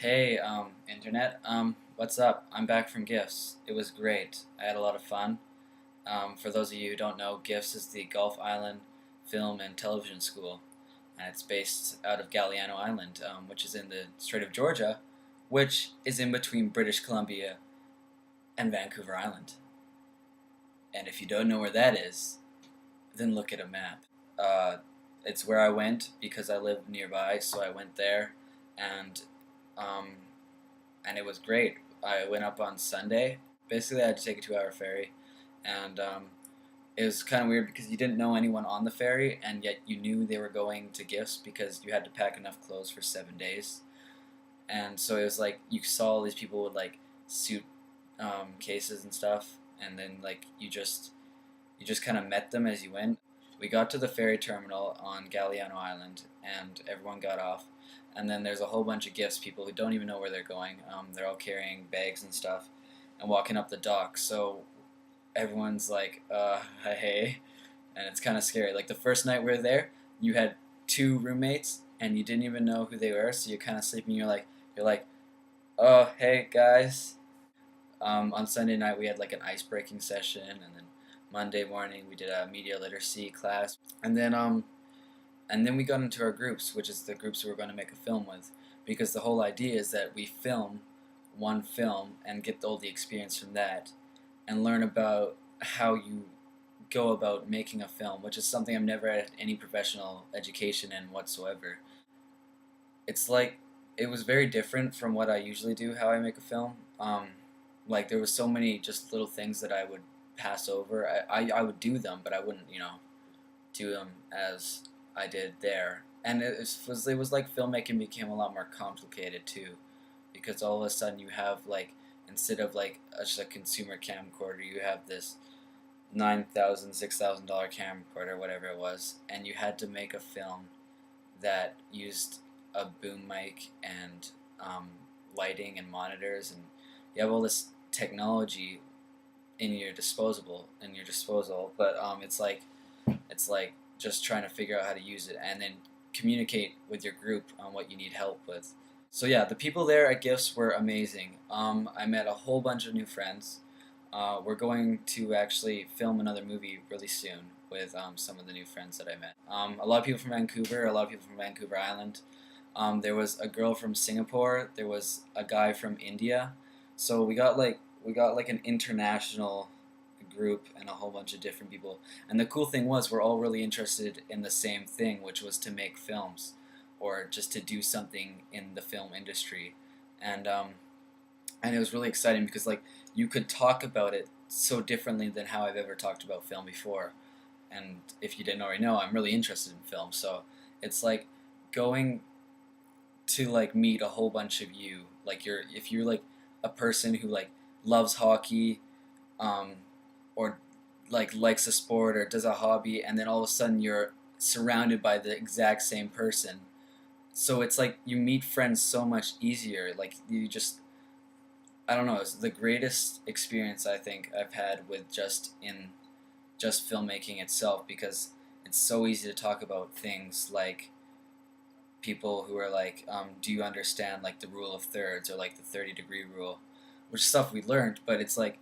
Hey, internet. What's up? I'm back from GIFS. It was great. I had a lot of fun. For those of you who don't know, GIFS is the Gulf Island Film and Television School, and it's based out of Galliano Island, which is in the Strait of Georgia, which is in between British Columbia and Vancouver Island. And if you don't know where that is, then look at a map. Uh, it's where I went because I live nearby, so I went there, and um, and it was great. I went up on Sunday. Basically, I had to take a 2 hour ferry, and it was kind of weird because you didn't know anyone on the ferry, and yet you knew they were going to gifts because you had to pack enough clothes for 7 days. And so it was like you saw all these people with like suit cases and stuff, and then like you just kind of met them as you went. We got to the ferry terminal on Galliano Island, and everyone got off. And then there's a whole bunch of gifts people who don't even know where they're going. They're all carrying bags and stuff and walking up the dock. So everyone's like, hey. And it's kind of scary. Like the first night we were there, you had two roommates and you didn't even know who they were. So you're kind of sleeping. You're like, oh, hey, guys. On Sunday night, we had like an ice breaking session. And then Monday morning, we did a media literacy class. And then we got into our groups, which is the groups we were going to make a film with, because the whole idea is that we film one film and get all the experience from that, and learn about how you go about making a film, which is something I've never had any professional education in whatsoever. It's like it was very different from what I usually do, how I make a film. Like there was so many just little things that I would pass over. I would do them, but I wouldn't, do them as I did there. And it was like filmmaking became a lot more complicated too, because all of a sudden you have like instead of like just a consumer camcorder, you have this $9,000, $6,000 camcorder, whatever it was, and you had to make a film that used a boom mic and lighting and monitors, and you have all this technology in your disposal, but it's like just trying to figure out how to use it and then communicate with your group on what you need help with. So yeah, the people there at Gifts were amazing. I met a whole bunch of new friends. We're going to actually film another movie really soon with some of the new friends that I met. A lot of people from Vancouver, a lot of people from Vancouver Island. There was a girl from Singapore. There was a guy from India. So we got like an international group and a whole bunch of different people. And the cool thing was we're all really interested in the same thing, which was to make films or just to do something in the film industry. And it was really exciting because like you could talk about it so differently than how I've ever talked about film before. And if you didn't already know, I'm really interested in film. So it's like going to like meet a whole bunch of you. Like if you're like a person who like loves hockey, um, or like likes a sport or does a hobby, and then all of a sudden you're surrounded by the exact same person. So it's like you meet friends so much easier. Like you just, I don't know, it's the greatest experience I think I've had with just filmmaking itself, because it's so easy to talk about things like people who are like, do you understand like the rule of thirds or like the 30-degree rule, which is stuff we learned, but it's like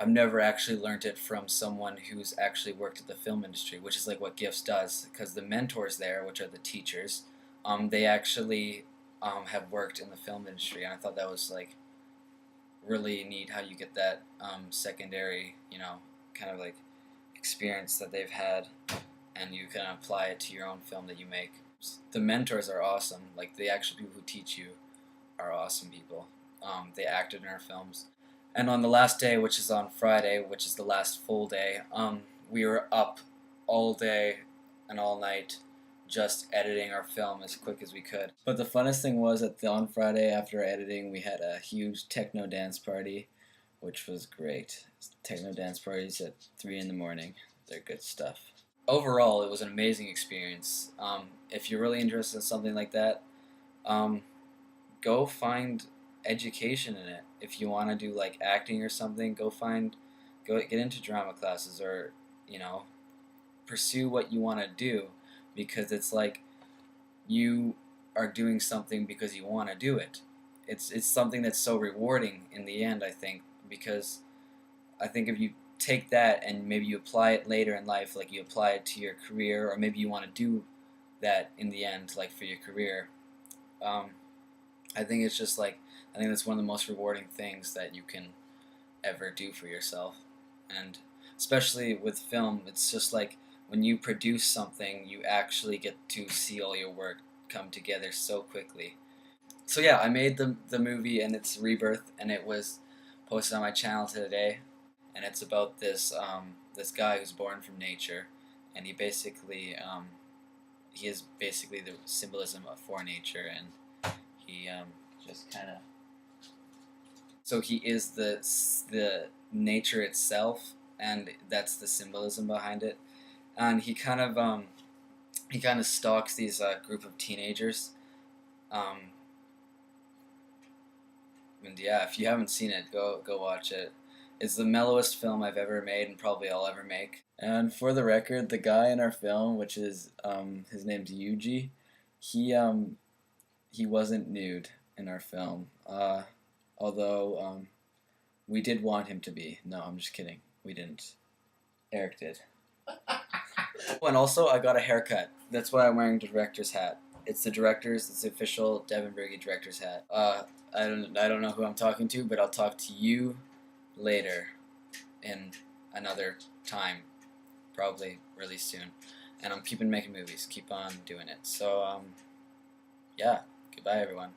I've never actually learned it from someone who's actually worked at the film industry, which is like what Gifts does, because the mentors there, which are the teachers, they actually have worked in the film industry, and I thought that was like really neat how you get that secondary, kind of like experience that they've had, and you can apply it to your own film that you make. The mentors are awesome. Like the actual people who teach you are awesome people. They acted in our films. And on the last day, which is on Friday, which is the last full day, we were up all day and all night just editing our film as quick as we could. But the funnest thing was on Friday after editing, we had a huge techno dance party, which was great. Techno dance parties at 3 in the morning. They're good stuff. Overall, it was an amazing experience. If you're really interested in something like that, um, go find education in it. If you want to do like acting or something, go get into drama classes, or you know pursue what you want to do, because it's like you are doing something because you want to do it. it's something that's so rewarding in the end, I think, because I think if you take that and maybe you apply it later in life, like you apply it to your career, or maybe you want to do that in the end, like for your career. Um, I think it's just like I think that's one of the most rewarding things that you can ever do for yourself, and especially with film, it's just like when you produce something, you actually get to see all your work come together so quickly. So yeah, I made the movie and its rebirth, and it was posted on my channel today, and it's about this guy who's born from nature, and he is basically the symbolism for nature, and he just kind of so he is the nature itself, and that's the symbolism behind it, and he kind of stalks these group of teenagers. Um, and yeah, if you haven't seen it, go watch it. It's the mellowest film I've ever made, and probably I'll ever make. And for the record, the guy in our film, which is his name's Yuji, he he wasn't nude in our film. Although we did want him to be. No, I'm just kidding. We didn't. Eric did. Oh, and also, I got a haircut. That's why I'm wearing the director's hat. It's the official Devin Berge director's hat. I don't know who I'm talking to, but I'll talk to you later in another time, probably really soon. And I'm keeping making movies, keep on doing it. So, yeah, goodbye, everyone.